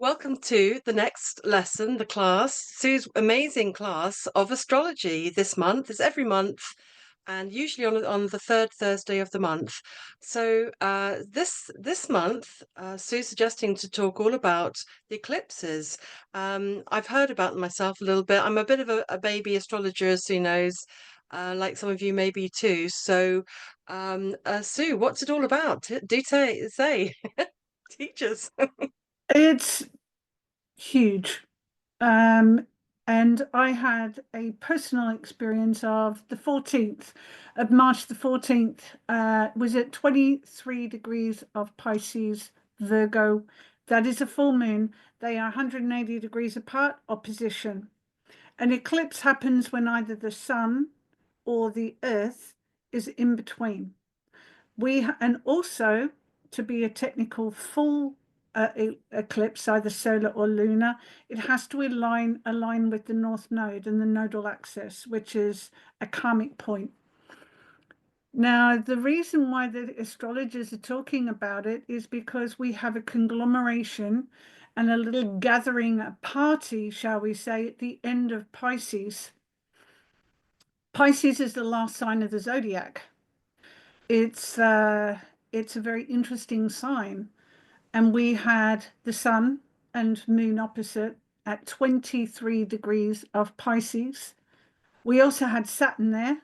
Welcome to the next lesson, the class, Sue's amazing class of astrology this month. It's every month and usually on the third Thursday of the month. So this month, Sue's suggesting to talk all about the eclipses. I've heard about them myself a little bit. I'm a bit of a baby astrologer, as Sue knows, like some of you may be too. So Sue, what's it all about? Do say, teach us. It's huge. Um, and I had a personal experience of the 14th of March, the 14th, was at 23 degrees of Pisces, Virgo. That is a full moon. They are 180 degrees apart, opposition. An eclipse happens when either the sun or the earth is in between. And also, to be a technical full eclipse, either solar or lunar, it has to align with the north node and the nodal axis, which is a karmic point. Now, the reason why the astrologers are talking about it is because we have a conglomeration and a little gathering, a party, shall we say, at the end of Pisces. Pisces is the last sign of the zodiac. It's a very interesting sign. And we had the sun and moon opposite at 23 degrees of Pisces. We also had Saturn there,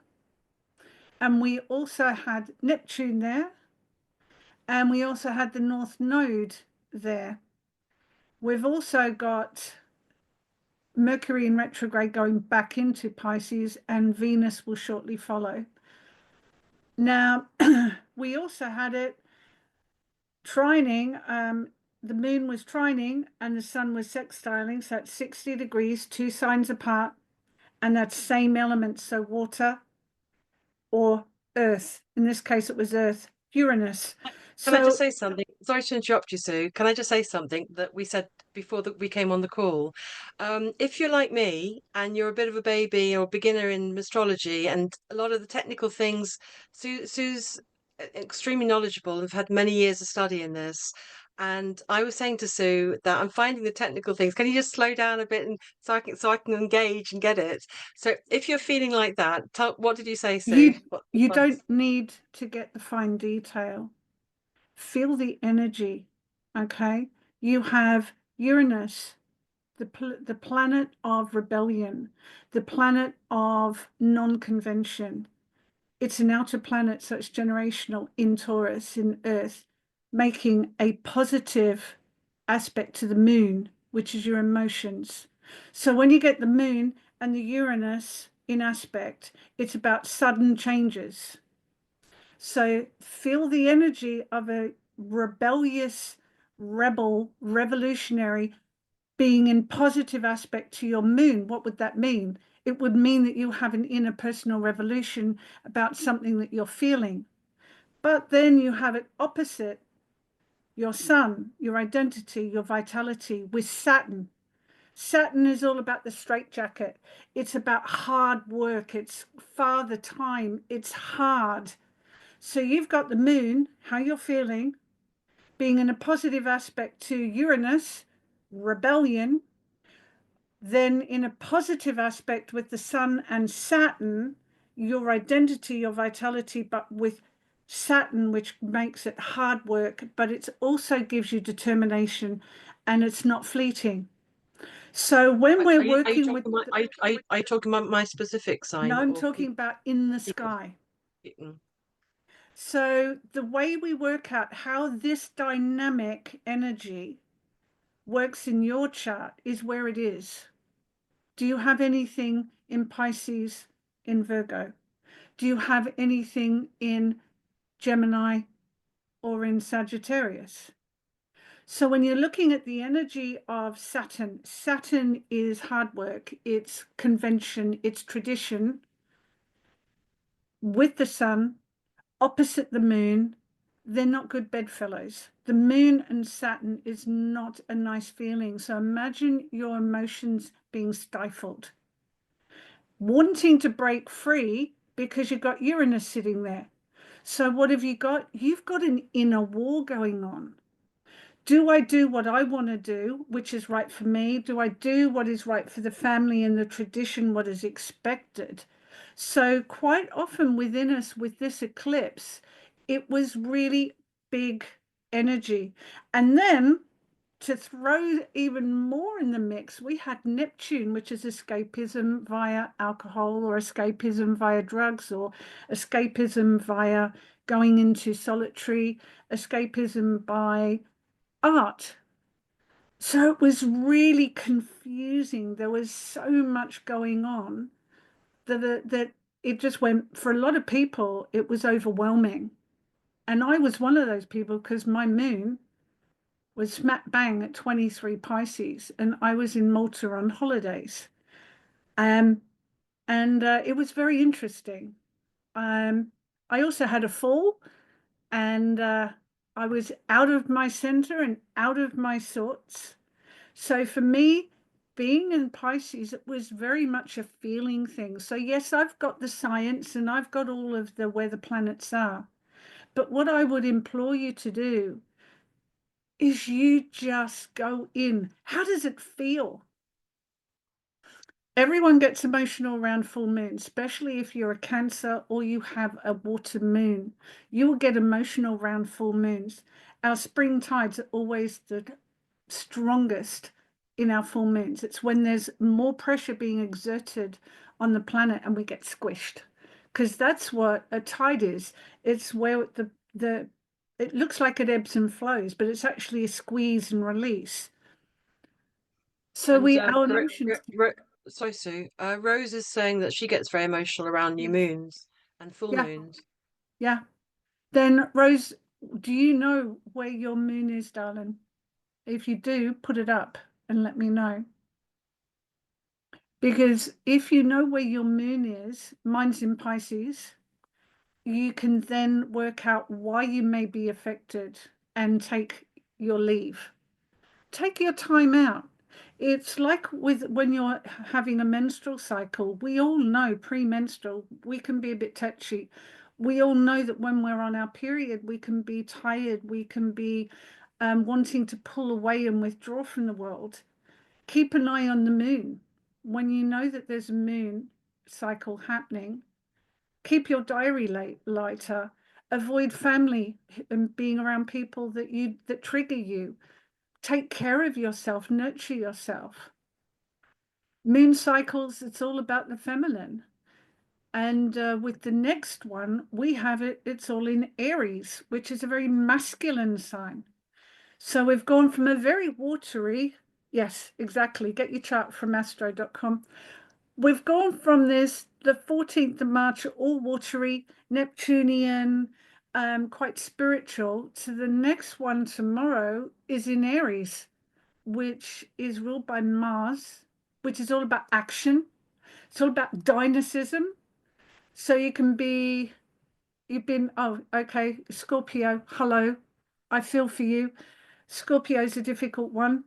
and we also had Neptune there, and we also had the North Node there. We've also got Mercury in retrograde going back into Pisces, and Venus will shortly follow. Now, we also had it trining. The moon was trining and the sun was sextiling, so that's 60 degrees, two signs apart, and that's same elements, so water or earth. In this case, it was earth, Uranus. Can I just So say something? Sorry to interrupt you, Sue. Can I just say something that we said before that we came on the call? If you're like me and you're a bit of a baby or beginner in astrology and a lot of the technical things, Sue's extremely knowledgeable and have had many years of study in this. And I was saying to Sue that I'm finding the technical things. Can you just slow down a bit and so I can engage and get it? So if you're feeling like that, what did you say, Sue? you What you advice? don't need to get the fine detail. Feel the energy, okay? You have Uranus, the planet of rebellion, the planet of non-convention. It's an outer planet, so it's generational in Taurus, in Earth, making a positive aspect to the moon, which is your emotions. So when you get the moon and the Uranus in aspect, it's about sudden changes. So feel the energy of a rebellious rebel, revolutionary being in positive aspect to your moon. What would that mean? It would mean that you have an inner personal revolution about something that you're feeling. But then you have it opposite your sun, your identity, your vitality with Saturn. Saturn is all about the straitjacket. It's about hard work. It's father time. It's hard. So you've got the moon, how you're feeling, being in a positive aspect to Uranus, rebellion, then in a positive aspect with the sun and Saturn, your identity, your vitality, but with Saturn, which makes it hard work, but it also gives you determination and it's not fleeting. So when we're Are you working with, talking about are you talking about my specific no, sign I'm or talking about in the people? sky. So the way we work out how this dynamic energy works in your chart is where it is. Do you have anything in Pisces, in Virgo? Do you have anything in Gemini or in Sagittarius? So when you're looking at the energy of Saturn, Saturn is hard work, it's convention, it's tradition with the sun, opposite the moon. They're not good bedfellows. The moon and Saturn is not a nice feeling. So imagine your emotions being stifled, wanting to break free because you've got Uranus sitting there. So what have you got? You've got an inner war going on. Do I do what I want to do, which is right for me? Do I do what is right for the family and the tradition, what is expected? So quite often within us with this eclipse, it was really big energy. And then to throw even more in the mix, we had Neptune, which is escapism via alcohol or escapism via drugs or escapism via going into solitary, escapism by art. So it was really confusing. There was so much going on that it just went, for a lot of people, it was overwhelming. And I was one of those people because my moon was smack bang at 23 Pisces, and I was in Malta on holidays. Um, and it was very interesting. I also had a fall, and I was out of my center and out of my sorts. So for me, being in Pisces, it was very much a feeling thing. So yes, I've got the science and I've got all of the where the planets are. But what I would implore you to do is you just go in. How does it feel? Everyone gets emotional around full moon, especially if you're a Cancer or you have a water moon. You will get emotional around full moons. Our spring tides are always the strongest in our full moons. It's when there's more pressure being exerted on the planet and we get squished. Because that's what a tide is. It's where the it looks like it ebbs and flows, but it's actually a squeeze and release. So And our emotions. sorry, Sue. Rose is saying that she gets very emotional around new Yes. moons and full Yeah, moons. yeah. Then Rose, do you know where your moon is, darling? If you do, put it up and let me know. Because if you know where your moon is, mine's in Pisces, you can then work out why you may be affected and take your leave. Take your time out. It's like with when you're having a menstrual cycle, we all know premenstrual, we can be a bit touchy. We all know that when we're on our period, we can be tired, we can be wanting to pull away and withdraw from the world. Keep an eye on the moon. When you know that there's a moon cycle happening, keep your diary lighter. Avoid family and being around people that trigger you. Take care of yourself, nurture yourself. Moon cycles, it's all about the feminine. And with the next one, we have it's all in Aries, which is a very masculine sign. So we've gone from a very watery, yes, exactly. Get your chart from astro.com. We've gone from the 14th of March, all watery, Neptunian, quite spiritual, to the next one tomorrow is in Aries, which is ruled by Mars, which is all about action. It's all about dynamism. So you've been, oh, okay, Scorpio, hello, I feel for you. Scorpio is a difficult one.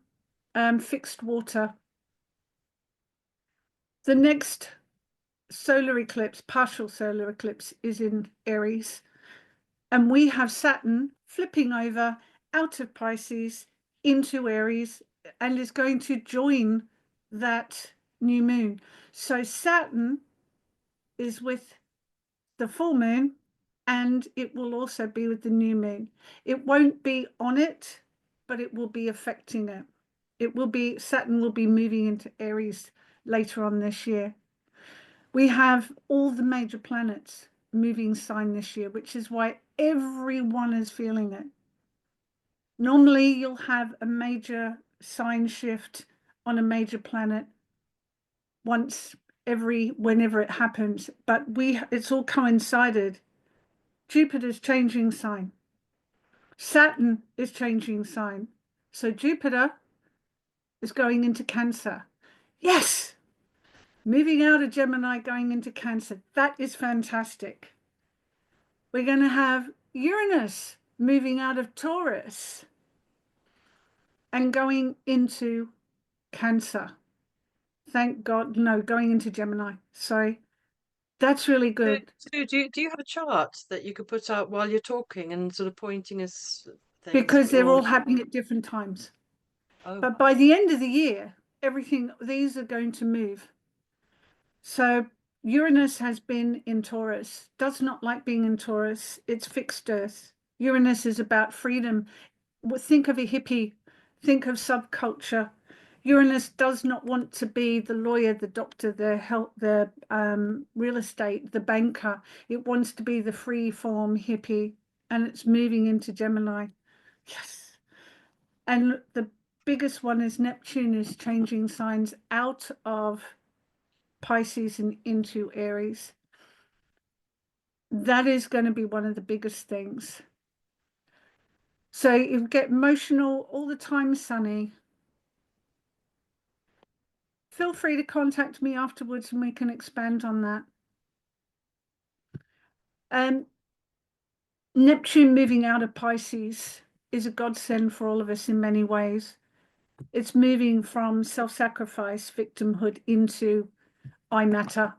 Fixed water. The next solar eclipse, partial solar eclipse, is in Aries. And we have Saturn flipping over out of Pisces into Aries and is going to join that new moon. So Saturn is with the full moon and it will also be with the new moon. It won't be on it, but it will be affecting it. Saturn will be moving into Aries later on this year. We have all the major planets moving sign this year, which is why everyone is feeling it. Normally, you'll have a major sign shift on a major planet once whenever it happens, but it's all coincided. Jupiter's changing sign. Saturn is changing sign. So Jupiter is going into Cancer. Yes, moving out of Gemini, going into Cancer. That is fantastic. We're going to have Uranus moving out of Taurus and going into Cancer. Thank God. No, going into Gemini. Sorry. That's really good. Sue, do you have a chart that you could put out while you're talking and sort of pointing us things that because we they're all. all happening at different times. Oh, But by the end of the year, these are going to move. So Uranus has been in Taurus, does not like being in Taurus. It's fixed Earth. Uranus is about freedom. Think of a hippie, think of subculture. Uranus does not want to be the lawyer, the doctor, the help, the real estate, the banker. It wants to be the free form hippie, and it's moving into Gemini. Yes. And the biggest one is Neptune is changing signs out of Pisces and into Aries. That is going to be one of the biggest things. So you get emotional all the time, Sunny. Feel free to contact me afterwards and we can expand on that. Neptune moving out of Pisces is a godsend for all of us in many ways. It's moving from self-sacrifice, victimhood into I matter.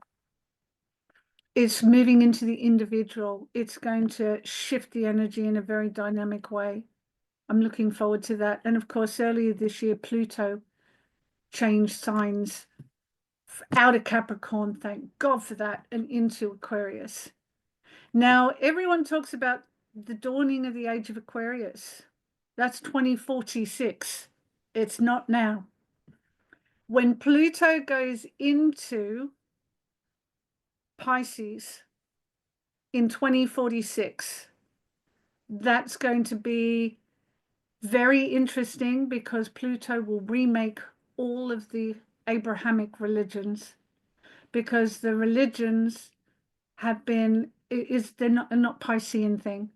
It's moving into the individual. It's going to shift the energy in a very dynamic way. I'm looking forward to that. And of course, earlier this year, Pluto changed signs out of Capricorn, thank God for that, and into Aquarius. Now, everyone talks about the dawning of the age of Aquarius. That's 2046. It's not now. When Pluto goes into Pisces in 2046, that's going to be very interesting because Pluto will remake all of the Abrahamic religions, because the religions have been, they're not Piscean thing.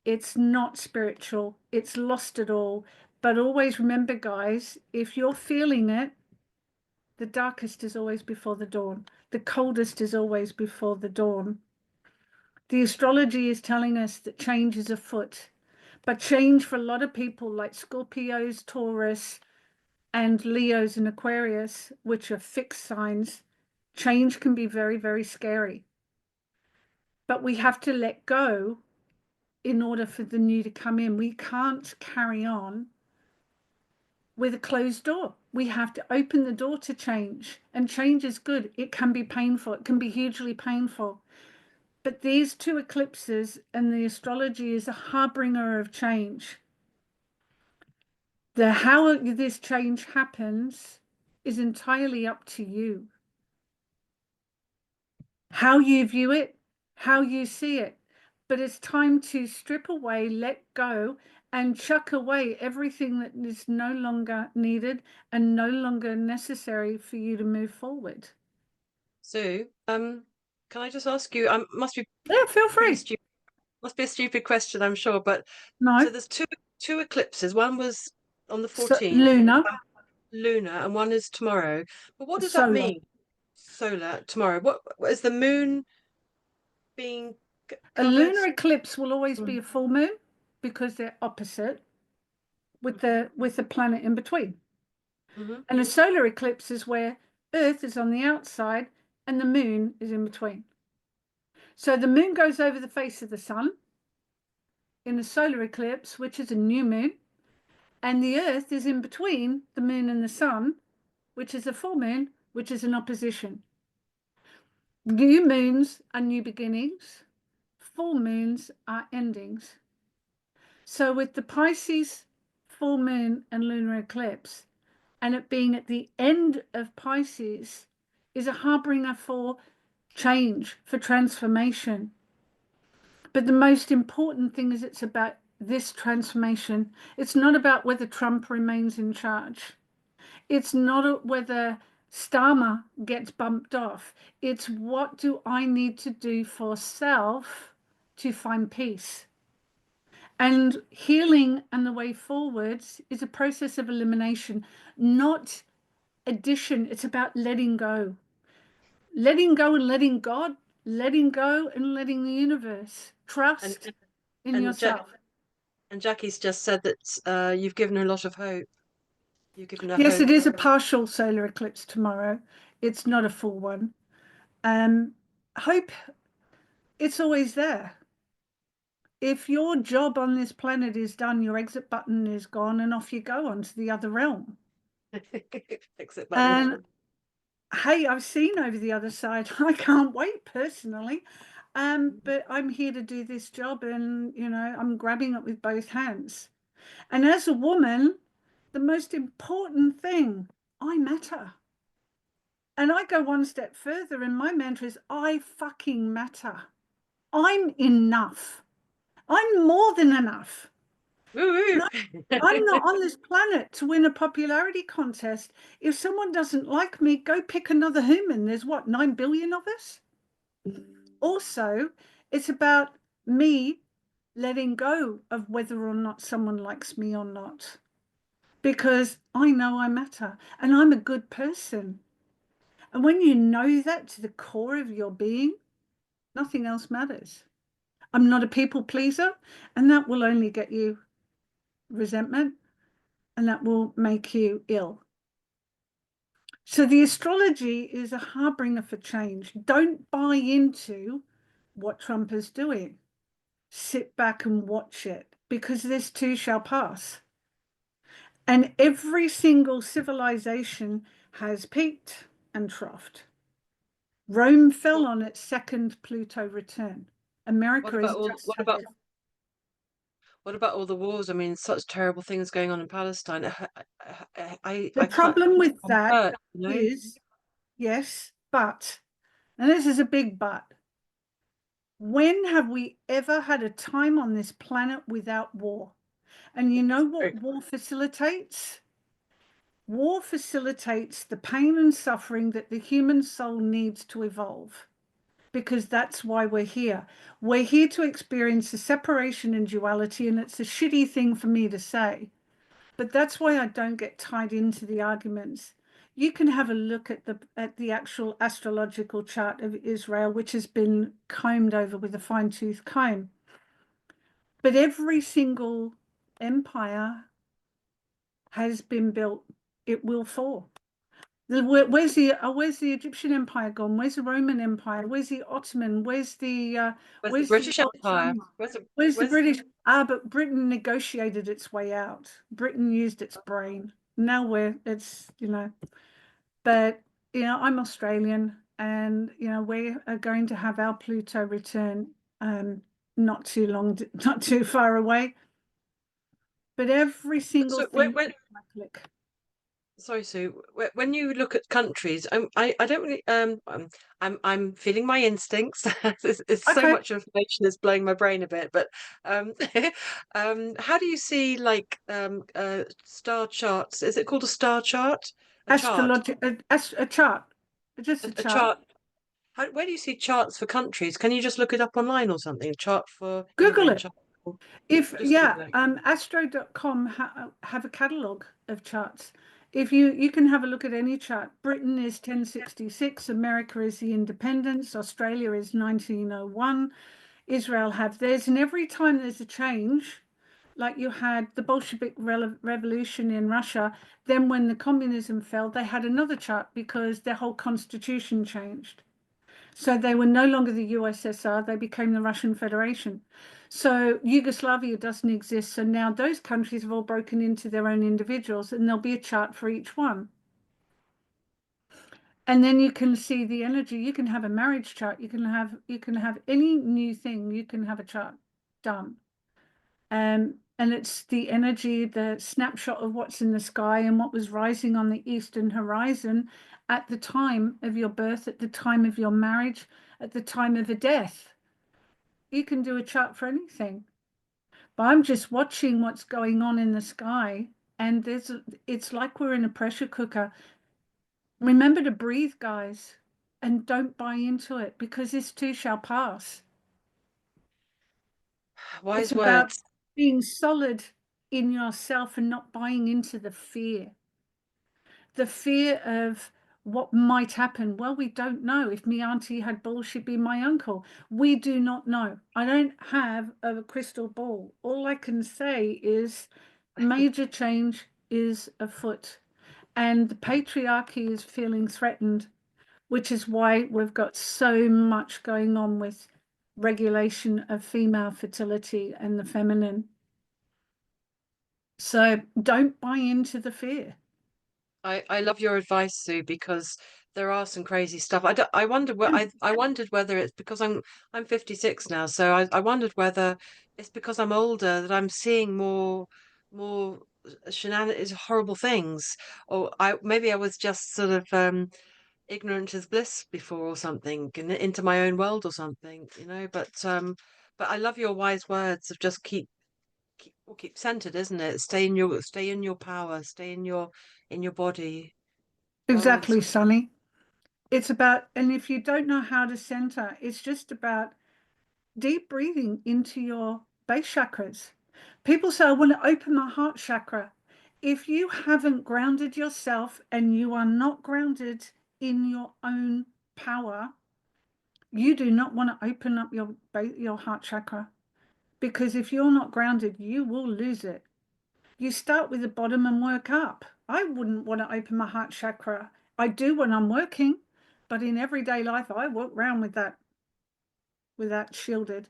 It's not spiritual. It's lost it all. But always remember, guys, if you're feeling it, the darkest is always before the dawn. The coldest is always before the dawn. The astrology is telling us that change is afoot. But change for a lot of people like Scorpios, Taurus, and Leos and Aquarius, which are fixed signs, change can be very, very scary. But we have to let go in order for the new to come in. We can't carry on with a closed door. We have to open the door to change. And change is good. It can be painful. It can be hugely painful. But these two eclipses and the astrology is a harbinger of change. How this change happens is entirely up to you. How you view it, how you see it. But it's time to strip away, let go, and chuck away everything that is no longer needed and no longer necessary for you to move forward. Sue, can I just ask you? Must be Yeah, feel pretty free. stupid. Must be a stupid question, I'm sure. But so No, there's two eclipses. One was on the so 14th, lunar, lunar, and one is tomorrow. But what does that solar. mean? Solar tomorrow. What is the moon being A covered? lunar eclipse will always be Mm. a full moon because they're opposite with the planet in between. Mm-hmm. And a solar eclipse is where Earth is on the outside and the moon is in between. So the moon goes over the face of the sun in a solar eclipse, which is a new moon, and the Earth is in between the moon and the sun, which is a full moon, which is an opposition. New moons are new beginnings, full moons are endings. So with the Pisces full moon and lunar eclipse, and it being at the end of Pisces, is a harbinger for change, for transformation. But the most important thing is it's about this transformation. It's not about whether Trump remains in charge. It's not whether Starmer gets bumped off. It's what do I need to do for self to find peace? And healing and the way forwards is a process of elimination, not addition. It's about letting go. Letting go and letting God, letting go and letting the universe. And Trust in and yourself. Jackie's just said that you've given her a lot of hope. You've given her Yes, hope. it is a partial solar eclipse tomorrow. It's not a full one. Hope, it's always there. if your job on this planet is done, your exit button is gone and off you go onto the other realm. Exit button. And hey, I've seen over the other side. I can't wait personally. But I'm here to do this job and, I'm grabbing it with both hands. And as a woman, the most important thing, I matter. And I go one step further, and my mantra is I fucking matter. I'm enough. I'm more than enough. Woo-woo. I'm not on this planet to win a popularity contest. If someone doesn't like me, go pick another human. There's what, 9 billion of us? Also, it's about me letting go of whether or not someone likes me or not, because I know I matter and I'm a good person. And when you know that to the core of your being, nothing else matters. I'm not a people pleaser, and that will only get you resentment, and that will make you ill. So the astrology is a harbinger for change. Don't buy into what Trump is doing. Sit back and watch it, because this too shall pass. And every single civilization has peaked and troughed. Rome fell on its second Pluto return. What America about is all just ahead. what about all the wars? I mean, such terrible things going on in Palestine. The I can't, problem with I'm that hurt, you know? is, yes, but, and this is a big but, when have we ever had a time on this planet without war? And you know what war facilitates? War facilitates the pain and suffering that the human soul needs to evolve, because that's why we're here. We're here to experience the separation and duality, and it's a shitty thing for me to say, but that's why I don't get tied into the arguments. You can have a look at the actual astrological chart of Israel, which has been combed over with a fine-tooth comb. But every single empire has been built, it will fall. Where's the Egyptian Empire gone? Where's the Roman Empire? Where's the Ottoman? Where's the Where's the where's the British Empire? where's the Where's British? But Britain negotiated its way out. Britain used its brain. Now but I'm Australian, and we are going to have our Pluto return not too far away. But every single so thing click. sorry, Sue. When you look at countries, I don't really I'm feeling my instincts. It's so Okay, much information is blowing my brain a bit. But um, how do you see like star charts? Is it called a star chart? A chart? astrology, a chart, just a A chart. chart? Where do you see charts for countries? Can you just look it up online or something? Chart for Google England, it. chart for, If just yeah, Google it. astro.com have a catalogue of charts. If you can have a look at any chart. Britain is 1066, America is the independence, Australia is 1901, Israel have theirs, and every time there's a change, like you had the Bolshevik revolution in Russia, then when the communism fell, they had another chart because their whole constitution changed. So they were no longer the USSR, they became the Russian Federation. So Yugoslavia doesn't exist. So now those countries have all broken into their own individuals, and there'll be a chart for each one. And then you can see the energy. You can have a marriage chart. You can have any new thing. You can have a chart done. And it's the energy, the snapshot of what's in the sky and what was rising on the eastern horizon at the time of your birth, at the time of your marriage, at the time of a death. You can do a chart for anything. But I'm just watching what's going on in the sky, and it's like we're in a pressure cooker. Remember to breathe, guys, and don't buy into it, because this too shall pass. It's Wise about words. being solid in yourself and not buying into the fear of what might happen. Well, we don't know. If me auntie had balls, she'd be my uncle. We do not know. I don't have a crystal ball. All I can say is major change is afoot, and the patriarchy is feeling threatened, which is why we've got so much going on with regulation of female fertility and the feminine. So don't buy into the fear. I love your advice, Sue, because there are some crazy stuff. I wonder what I wondered whether it's because I'm 56 now, so I wondered whether it's because I'm older that I'm seeing more shenanigans, horrible things, or I maybe I was just sort of ignorant as bliss before or something, and into my own world or something, you know. But I love your wise words of just keep centered, isn't it? Stay in your power, stay in your body. Rather than Exactly, Sunny. It's about, and if you don't know how to center, it's just about deep breathing into your base chakras. People say, I want to open my heart chakra. If you haven't grounded yourself and you are not grounded in your own power, you do not want to open up your heart chakra, because if you're not grounded, you will lose it. You start with the bottom and work up. I wouldn't want to open my heart chakra. I do when I'm working, but in everyday life, I walk around with that shielded.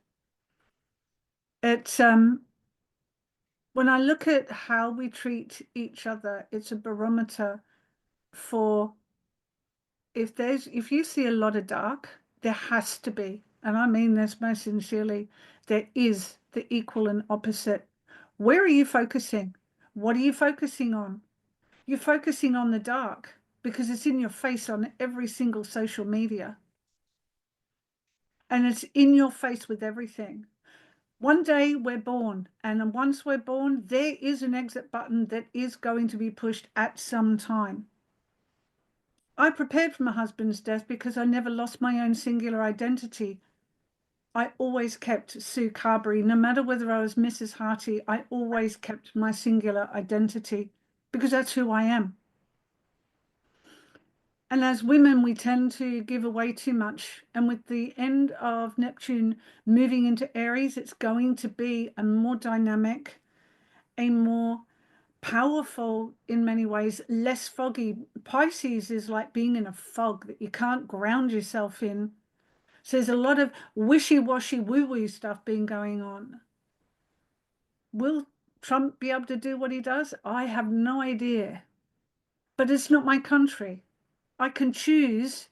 It's when I look at how we treat each other, it's a barometer for if you see a lot of dark, there has to be, and I mean this most sincerely, there is the equal and opposite. Where are you focusing? What are you focusing on? You're focusing on the dark because it's in your face on every single social media. And it's in your face with everything. One day we're born, and once we're born, there is an exit button that is going to be pushed at some time. I prepared for my husband's death because I never lost my own singular identity. I always kept Sue Carberry, no matter whether I was Mrs. Harty, I always kept my singular identity because that's who I am. And as women, we tend to give away too much. And with the end of Neptune moving into Aries, it's going to be a more dynamic, a more powerful, in many ways, less foggy. Pisces is like being in a fog that you can't ground yourself in. So there's a lot of wishy-washy, woo-woo stuff being going on. Will Trump be able to do what he does? I have no idea. But it's not my country. I can choose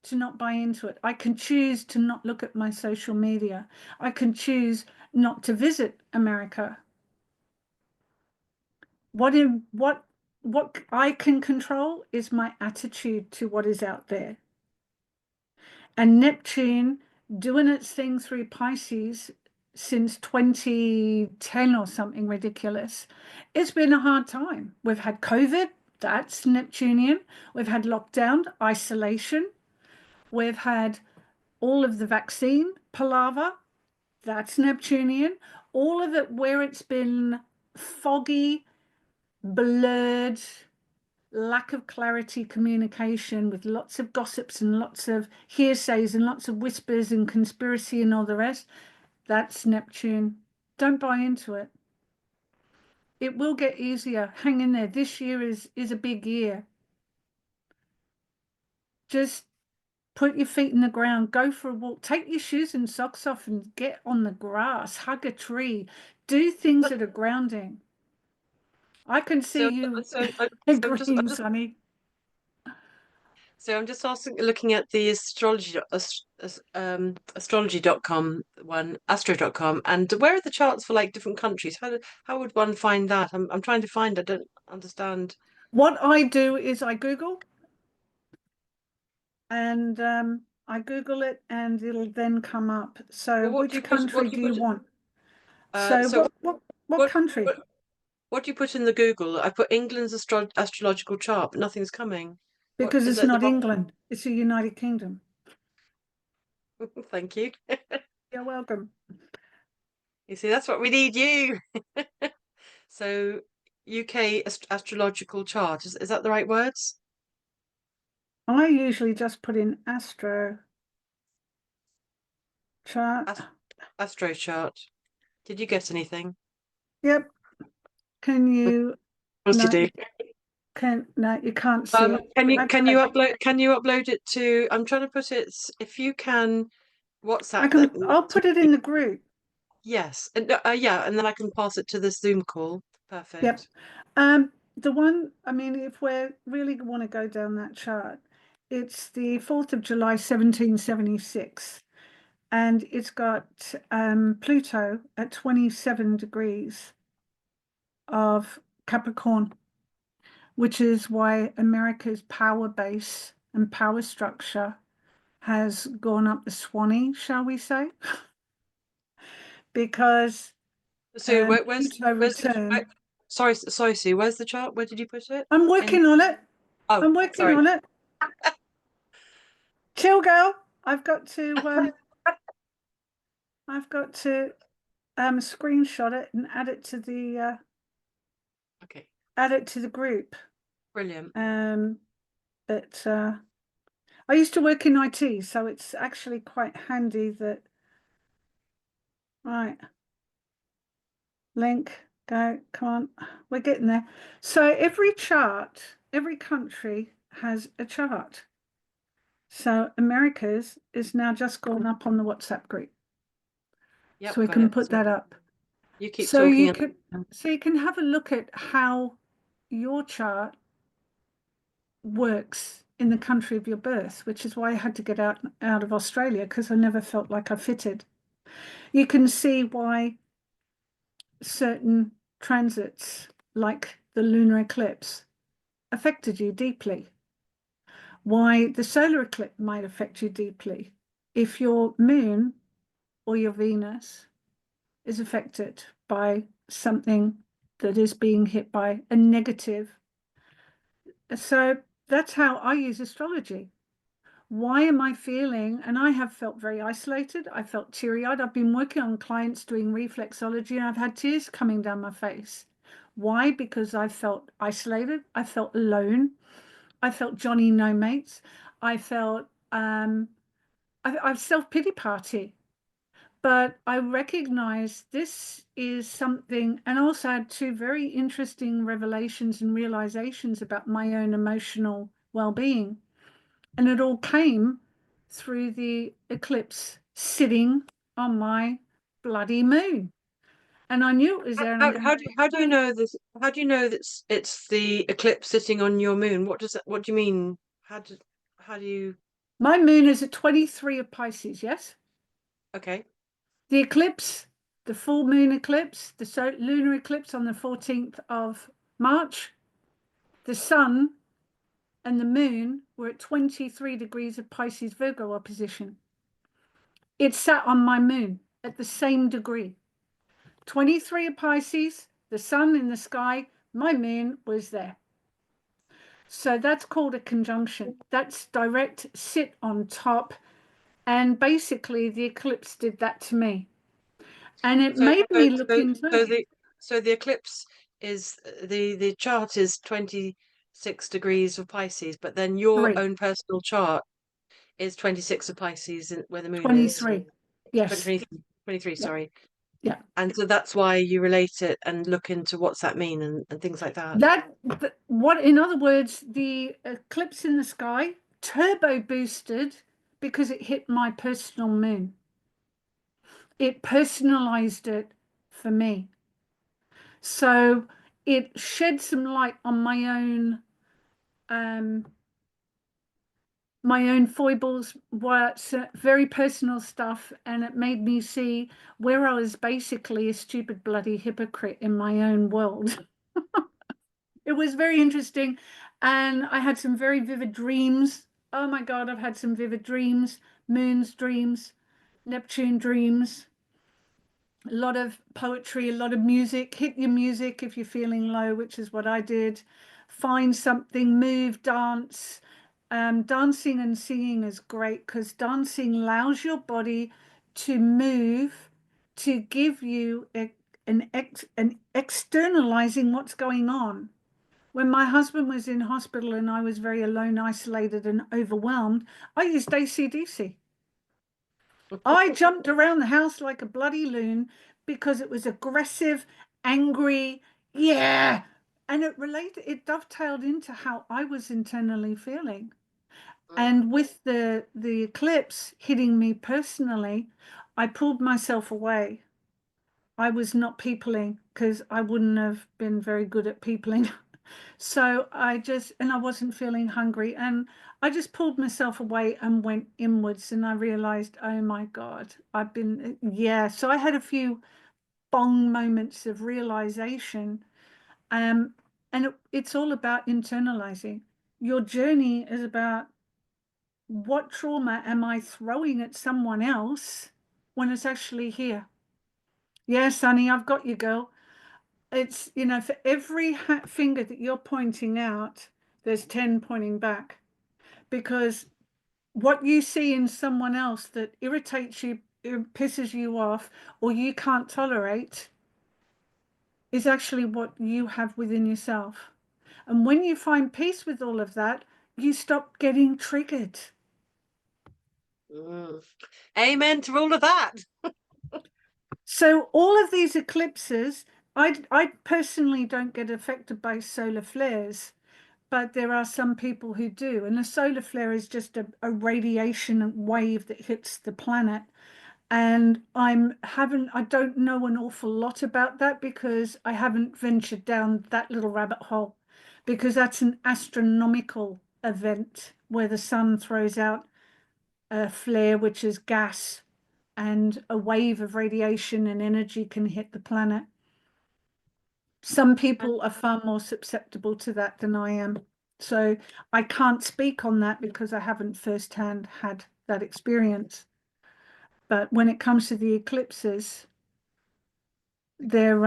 to not buy into it. I can choose to not look at my social media. I can choose not to visit America. What I can control is my attitude to what is out there. And Neptune doing its thing through Pisces since 2010 or something ridiculous. It's been a hard time. We've had COVID, that's Neptunian. We've had lockdown, isolation. We've had all of the vaccine palaver, that's Neptunian. All of it where it's been foggy, blurred, lack of clarity communication with lots of gossips and lots of hearsays and lots of whispers and conspiracy and all the rest, that's Neptune. Don't buy into it. It will get easier. Hang in there. This year is a big year. Just put your feet in the ground, go for a walk, take your shoes and socks off and get on the grass, hug a tree, do things that are grounding. I can see so you so I, so agreeing, Sunny. I'm just asking, looking at the astrology.com one, astro.com, and where are the charts for like different countries? How would one find that? I'm trying to find. I don't understand. What I do is I Google and I Google it and it'll then come up. So Well, what do which you put? What country do you do you put? want? So So what what country? what what do you put in the Google? I put England's astrological chart, but nothing's coming. What Because is it's it? The not wrong? England, it's the United Kingdom. Thank you. You're welcome. You see, that's what we need you. So UK astrological chart, is that the right words? I usually just put in Astro chart. Ast Astro chart. Did you get anything? Yep. Can Of you? course you No, do. no, you can't see it. Can you Okay. upload it to? I'm trying to put it. If you can, WhatsApp that. I'll put it in the group. Yes, and yeah, and then I can pass it to the Zoom call. Yep. Perfect. The one, I mean, if we really want to go down that chart, it's the 4th of July, 1776. And it's got Pluto at 27 degrees of Capricorn, which is why America's power base and power structure has gone up the Swanee, shall we say? Because So Pluto where's the return. sorry, Sue, where's the chart? Where did you put it? I'm In working on it. Oh, I'm working sorry. on it. Chill, girl. I've got to screenshot it and Okay, add it to the group. brilliant. But I used to work in IT, so it's actually quite handy that, right, link, go, come on, we're getting there. So every chart, every country has a chart. So America's is now just gone up on the WhatsApp group. Yep, So we got can it. put that up. You keep So talking you and could, so you can have a look at how your chart works in the country of your birth, which is why I had to get out of Australia, because I never felt like I fitted. You can see why certain transits, like the lunar eclipse, affected you deeply, why the solar eclipse might affect you deeply if your moon or your Venus is affected by something that is being hit by a negative. So that's how I use astrology. Why am I feeling? And I have felt very isolated. I felt teary-eyed. I've been working on clients doing reflexology and I've had tears coming down my face. Why? Because I felt isolated. I felt alone. I felt Johnny no mates. I felt I've self-pity party. But I recognize this is something, and also had two very interesting revelations and realizations about my own emotional well-being. And it all came through the eclipse sitting on my bloody moon. And I knew it was there, and I'm going, how do you know this? How do you know that it's the eclipse sitting on your moon? What do you mean? How do you? my moon is at 23 of Pisces, yes? Okay. The eclipse, the full moon eclipse, the lunar eclipse on the 14th of March, the sun and the moon were at 23 degrees of Pisces Virgo opposition. It sat on my moon at the same degree. 23 of Pisces, the sun in the sky, my moon was there. So that's called a conjunction. That's direct sit on top. And basically, the eclipse did that to me. And it So made so me look so into so the eclipse is the chart is 26 degrees of Pisces, but then your three, own personal chart is 26 of Pisces where the moon is. 23. Yes. 23, Yeah. sorry. Yeah. And so that's why you relate it and look into what's that mean and things like that. What, in other words, the eclipse in the sky turbo boosted because it hit my personal moon. It personalized it for me. So it shed some light on um, my own foibles, what's very personal stuff, and it made me see where I was basically a stupid bloody hypocrite in my own world. It was very interesting, and I had some very vivid dreams. Oh my God, I've had some vivid dreams, moon's dreams, Neptune dreams, a lot of poetry, a lot of music. Hit your music if you're feeling low, which is what I did. Find something, move, dance. Dancing and singing is great because dancing allows your body to move, to give you an externalizing what's going on. When my husband was in hospital and I was very alone, isolated, and overwhelmed, I used AC/DC. I jumped around the house like a bloody loon because it was aggressive, angry, yeah. And it dovetailed into how I was internally feeling. Mm. And with the eclipse hitting me personally, I pulled myself away. I was not peopling because I wouldn't have been very good at peopling. So and I wasn't feeling hungry. And I just pulled myself away and went inwards. And I realized, oh my God, yeah. So I had a few bong moments of realization. Um, and it's all about internalizing. Your journey is about what trauma am I throwing at someone else when it's actually here? Yes, honey, I've got you, girl. It's, for every finger that you're pointing out, there's 10 pointing back. Because what you see in someone else that irritates you, pisses you off, or you can't tolerate is actually what you have within yourself. And when you find peace with all of that, you stop getting triggered. Mm. Amen to all of that. So all of these eclipses, I personally don't get affected by solar flares, but there are some people who do. And a solar flare is just a radiation wave that hits the planet. And I don't know an awful lot about that because I haven't ventured down that little rabbit hole, because that's an astronomical event where the sun throws out a flare, which is gas, and a wave of radiation and energy can hit the planet. Some And people are far more susceptible to that than I am. So I can't speak on that because I haven't firsthand had that experience. But when it comes to the eclipses, they're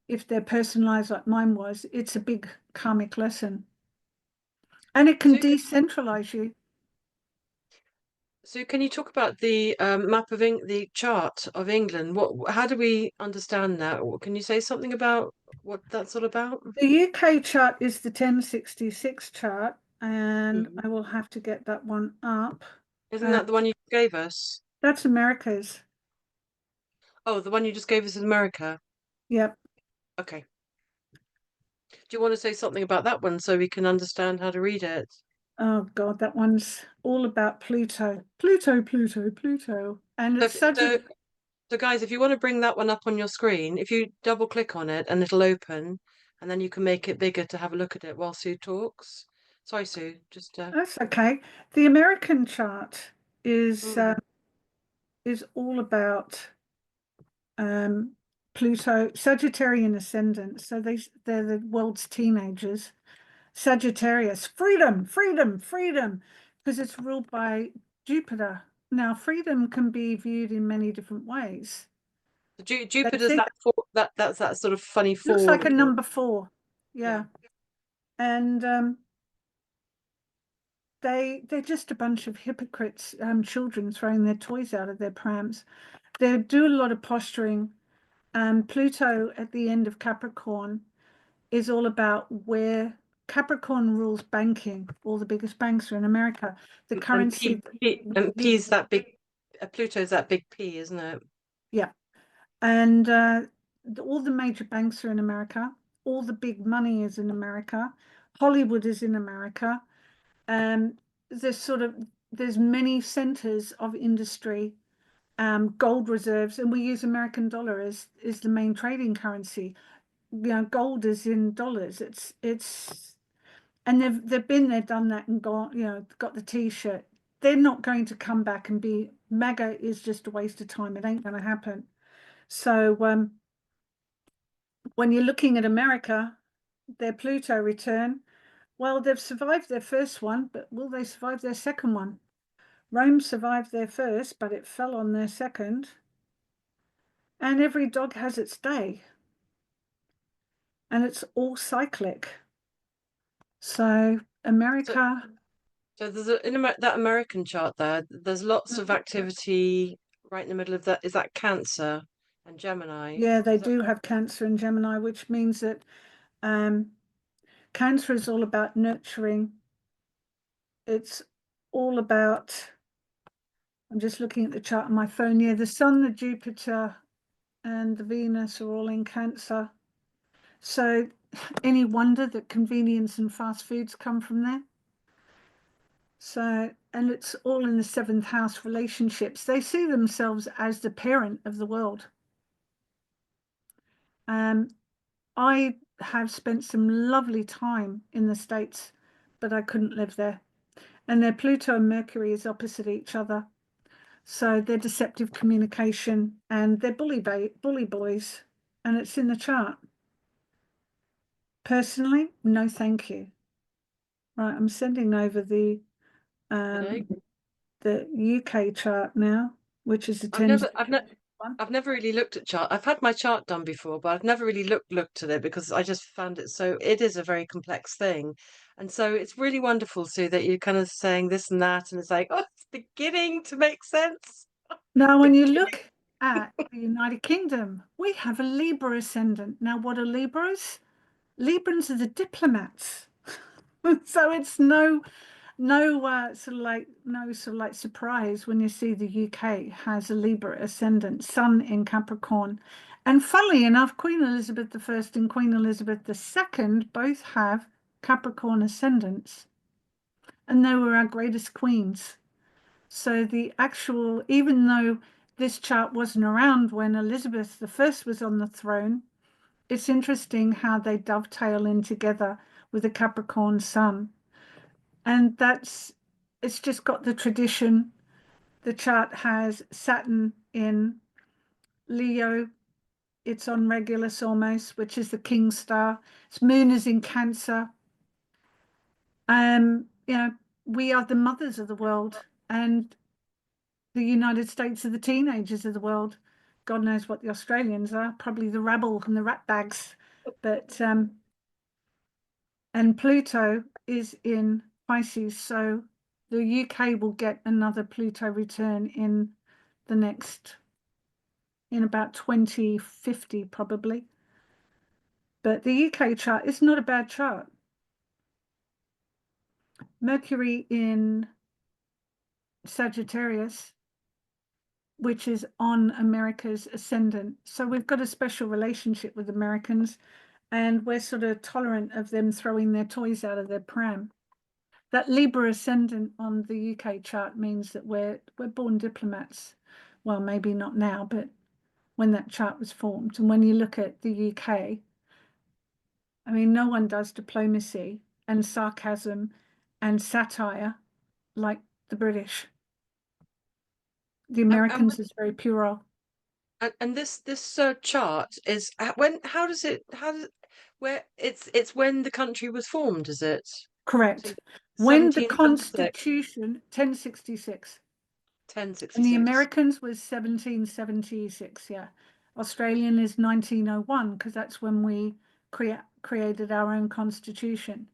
if they're personalized like mine was, it's a big karmic lesson. And it can Sue, decentralize you. Sue, can you talk about the map of the chart of England? How do we understand that? Or can you say something about what that's all about? The UK chart is the 1066 chart, and Mhm. I will have to get that one up. Isn't Uh, that the one you gave us? that's America's. Oh, the one you just gave us in America. Yep. Okay. Do you want to say something about that one so we can understand how to read it? Oh God, that one's all about Pluto. Pluto, Pluto, Pluto. And So, it's such a, so guys, if you want to bring that one up on your screen, if you double click on it and it'll open, and then you can make it bigger to have a look at it while Sue talks. Sorry, Sue, just that's okay. The American chart is mm. is all about um Pluto, Sagittarian ascendant. So they're the world's teenagers. Sagittarius, freedom, freedom, freedom, because it's ruled by Jupiter. Now, freedom can be viewed in many different ways. They Jupiter's think that that's that sort of funny looks four, like a isn't it? number four. Yeah. Yeah. And they're just a bunch of hypocrites, children throwing their toys out of their prams. They do a lot of posturing. Pluto at the end of Capricorn is all about where Capricorn rules banking. All the biggest banks are in America. The And currency, P's that big, Pluto's that big P, isn't it? yeah. And all the major banks are in America. All the big money is in America. Hollywood is in America. Um, there's sort of there's many centers of industry, gold reserves, and we use American dollar as is the main trading currency. Gold is in dollars. It's and they've been there, done that, and gone. Got the T-shirt. They're not going to come back and be MAGA is just a waste of time. It ain't going to happen. So when you're looking at America, their Pluto return, well, they've survived their first one, but will they survive their second one? Rome survived their first, but it fell on their second. And every dog has its day, and it's all cyclic. So So, America, so there's that American chart there. There's lots of activity right in the middle of that. Is that Cancer and Gemini? yeah, they Is that do have Cancer and Gemini, which means that um, Cancer is all about nurturing. It's all about, I'm just looking at the chart on my phone. Yeah, the Sun, the Jupiter, and the Venus are all in Cancer. So any wonder that convenience and fast foods come from there? So, and it's all in the seventh house relationships. They see themselves as the parent of the world. Um, I have spent some lovely time in the States, but I couldn't live there. And their Pluto and Mercury is opposite each other. So they're deceptive communication and they're bully boys, and it's in the chart. Personally, no thank you. Right, I'm sending over Okay. the UK chart now, which is the I've 10 never, I've ne one. I've never really looked at chart. I've had my chart done before, but I've never really looked at it because I just found it so, it is a very complex thing. And so it's really wonderful, Sue, that you're kind of saying this and that, and it's like, oh, it's beginning to make sense. Now, when you Beginning. look at the United Kingdom, we have a Libra ascendant. Now, what are Libras? Librans are the diplomats. So it's no sort of like surprise when you see the UK has a Libra ascendant, Sun in Capricorn. And funnily enough, Queen Elizabeth I and Queen Elizabeth II both have Capricorn ascendants, and they were our greatest queens. So the actual, even though this chart wasn't around when Elizabeth I was on the throne, it's interesting how they dovetail in together with the Capricorn Sun. And it's just got the tradition. The chart has Saturn in Leo. It's on Regulus almost, which is the king star. Its moon is in Cancer. You know, we are the mothers of the world, and the United States are the teenagers of the world. God knows what the Australians are, probably the rabble and the rat bags. But and Pluto is in Pisces, so the UK will get another Pluto return the next in about 2050 probably. But the UK chart is not a bad chart. Mercury in Sagittarius, which is on America's ascendant. So we've got a special relationship with Americans, and we're sort of tolerant of them throwing their toys out of their pram. That Libra ascendant on the UK chart means that we're born diplomats. Well, maybe not now, but when that chart was formed. And when you look at the UK, I mean, no one does diplomacy and sarcasm and satire like the British. The And Americans is very puerile. and this chart is when, how does where it's when the country was formed, is it? So Correct. When the 1776, Constitution, 1066, and the 1066. Americans was 1776, yeah. Australian is 1901 because that's when we created our own constitution.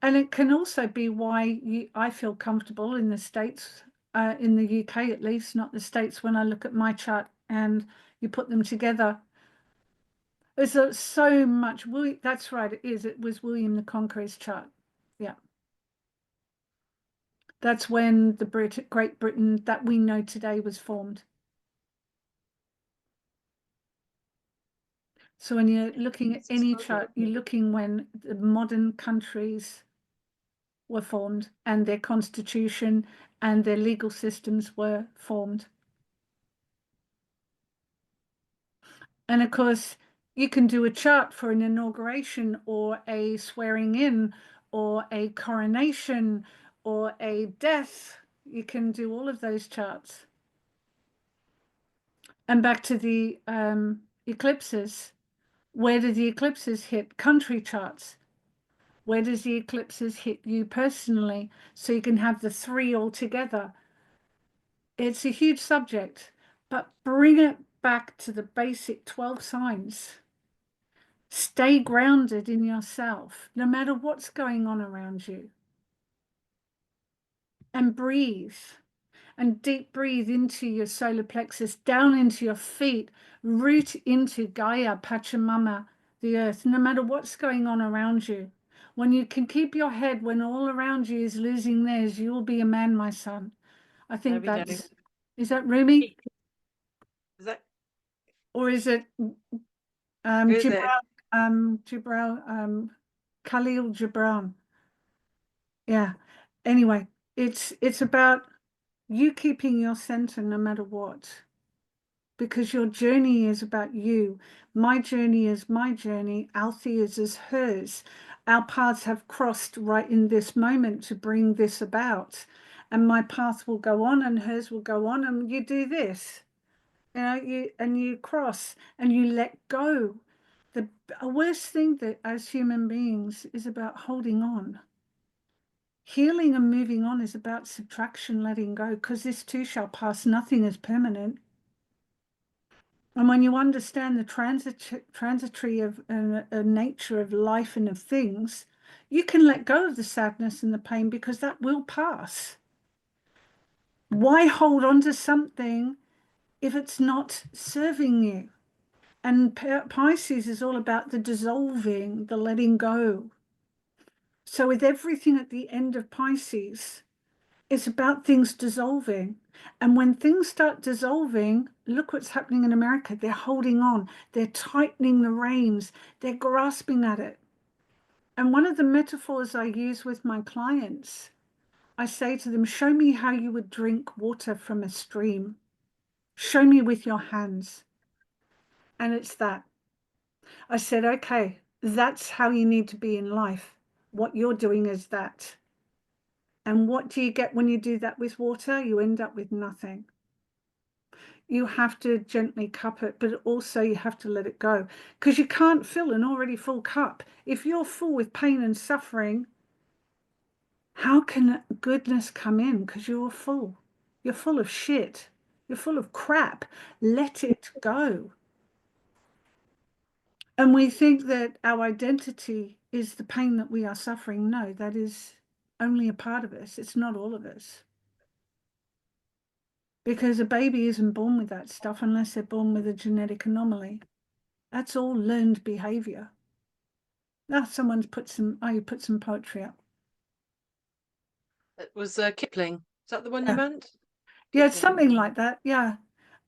And it can also be why I feel comfortable in the States, in the UK at least, not the States, when I look at my chart and you put them together. There's so much. That's right, it is. It was William the Conqueror's chart. Yeah. That's when the Great Britain that we know today was formed. So when you're looking at any chart, you're looking when the modern countries were formed and their constitution and their legal systems were formed. And of course, you can do a chart for an inauguration or a swearing in or a coronation or a death. You can do all of those charts. And back to the eclipses. Where do the eclipses hit? Country charts. Where does the eclipses hit you personally? So you can have the three all together. It's a huge subject, but bring it back to the basic 12 signs. Stay grounded in yourself, no matter what's going on around you. And breathe. And deep breathe into your solar plexus, down into your feet, root into Gaia, Pachamama, the earth, no matter what's going on around you. When you can keep your head when all around you is losing theirs, you will be a man, my son. I There think we go. is that Rumi? Is that, Or is it who is it? Khalil Gibran? Yeah. Anyway, it's about you keeping your center no matter what, because your journey is about you. My journey is my journey. Althea's is hers. Our paths have crossed right in this moment to bring this about. And my path will go on and hers will go on, and you do this. You cross and you let go. The worst thing that as human beings is about holding on. Healing and moving on is about subtraction, letting go, because this too shall pass. Nothing is permanent. And when you understand the transitory of nature of life and of things, you can let go of the sadness and the pain because that will pass. Why hold on to something if it's not serving you? And Pisces is all about the dissolving, the letting go. So with everything at the end of Pisces, it's about things dissolving. And when things start dissolving, look what's happening in America. They're holding on, they're tightening the reins, they're grasping at it. And one of the metaphors I use with my clients, I say to them, show me how you would drink water from a stream. Show me with your hands. And it's that. I said, okay, that's how you need to be in life. What you're doing is that. And what do you get when you do that with water? You end up with nothing. You have to gently cup it, but also you have to let it go because you can't fill an already full cup. If you're full with pain and suffering, how can goodness come in? Because you're full. You're full of shit. You're full of crap. Let it go. And we think that our identity is the pain that we are suffering. No, that is only a part of us. It's not all of us. Because a baby isn't born with that stuff unless they're born with a genetic anomaly. That's all learned behavior. Now someone's put some, oh, you put some poetry up. It was Kipling. Is that the one you Yeah, meant? yeah, it's Kipling. something like that. Yeah.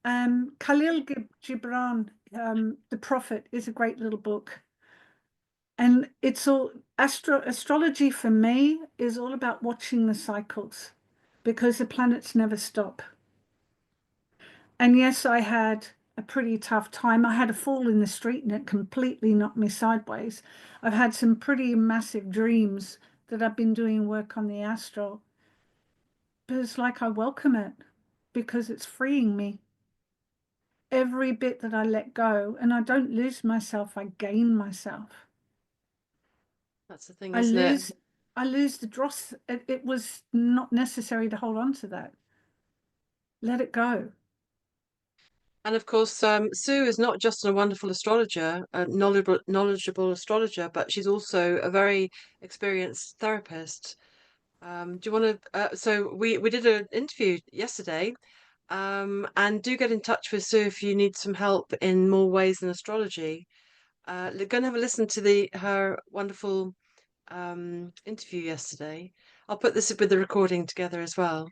Khalil Gibran, The Prophet, is a great little book. And it's all astrology for me is all about watching the cycles because the planets never stop. And yes, I had a pretty tough time. I had a fall in the street and it completely knocked me sideways. I've had some pretty massive dreams that I've been doing work on the astral. But it's like I welcome it because it's freeing me. Every bit that I let go, and I don't lose myself, I gain myself. That's the thing, I isn't it? lose, I lose the dross. It was not necessary to hold on to that. Let it go. And of course, Sue is not just a wonderful astrologer, a knowledgeable astrologer, but she's also a very experienced therapist. Do you want to? So we did an interview yesterday, and do get in touch with Sue if you need some help in more ways than astrology. Go and have a listen to the her wonderful interview yesterday. I'll put this with the recording together as well.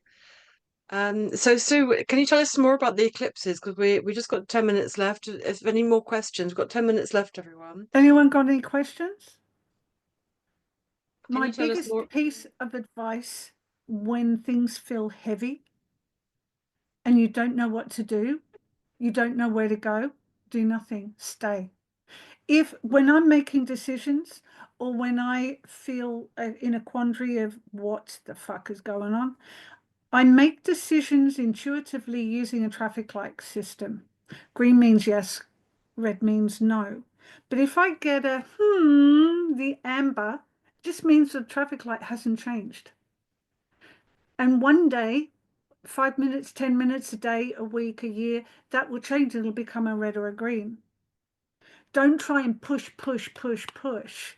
So Sue, can you tell us more about the eclipses? Because we just got 10 minutes left. If any more questions, we've got 10 minutes left, everyone. Anyone got any questions? Can My you tell us biggest more? piece of advice when things feel heavy and you don't know what to do, you don't know where to go, do nothing, stay. If when I'm making decisions or when I feel in a quandary of what the fuck is going on, I make decisions intuitively using a traffic light system. Green means yes, red means no. But if I get the amber just means the traffic light hasn't changed. And one day, 5 minutes, 10 minutes a day, a week, a year, that will change. It'll become a red or a green. Don't try and push, push, push, push.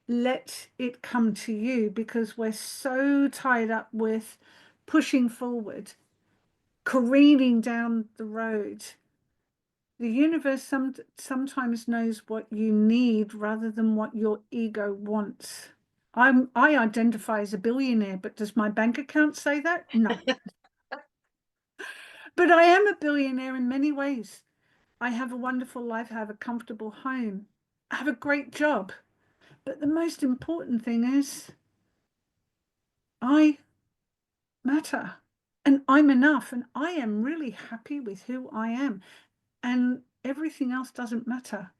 Let it come to you because we're so tied up with pushing forward, careening down the road. The universe sometimes knows what you need rather than what your ego wants. I identify as a billionaire, but does my bank account say that? No. But I am a billionaire in many ways. I have a wonderful life, I have a comfortable home, I have a great job. But the most important thing is I matter and I'm enough and I am really happy with who I am and everything else doesn't matter.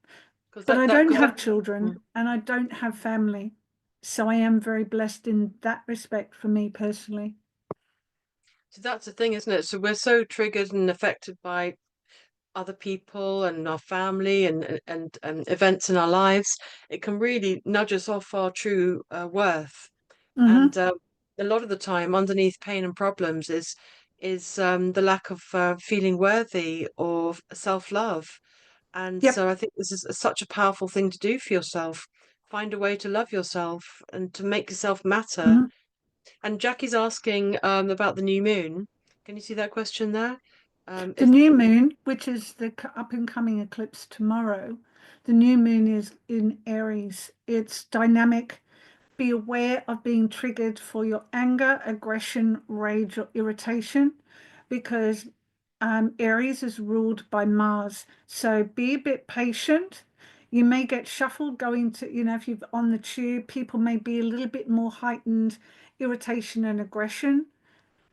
Because But I don't because have that. children and I don't have family. So I am very blessed in that respect for me personally. So that's the thing, isn't it? So we're so triggered and affected by other people and our family and events in our lives. It can really nudge us off our true worth. And Mm-hmm. a lot of the time, underneath pain and problems is the lack of feeling worthy or self-love. And Yep. so I think this is such a powerful thing to do for yourself. Find a way to love yourself and to make yourself matter. Mm-hmm. And Jackie's asking about the new moon. Can you see that question there? The If new moon, which is the up and coming eclipse tomorrow, the new moon is in Aries. It's dynamic. Be aware of being triggered for your anger, aggression, rage, or irritation because Aries is ruled by Mars. So be a bit patient. You may get shuffled going to, if you're on the tube, people may be a little bit more heightened irritation and aggression.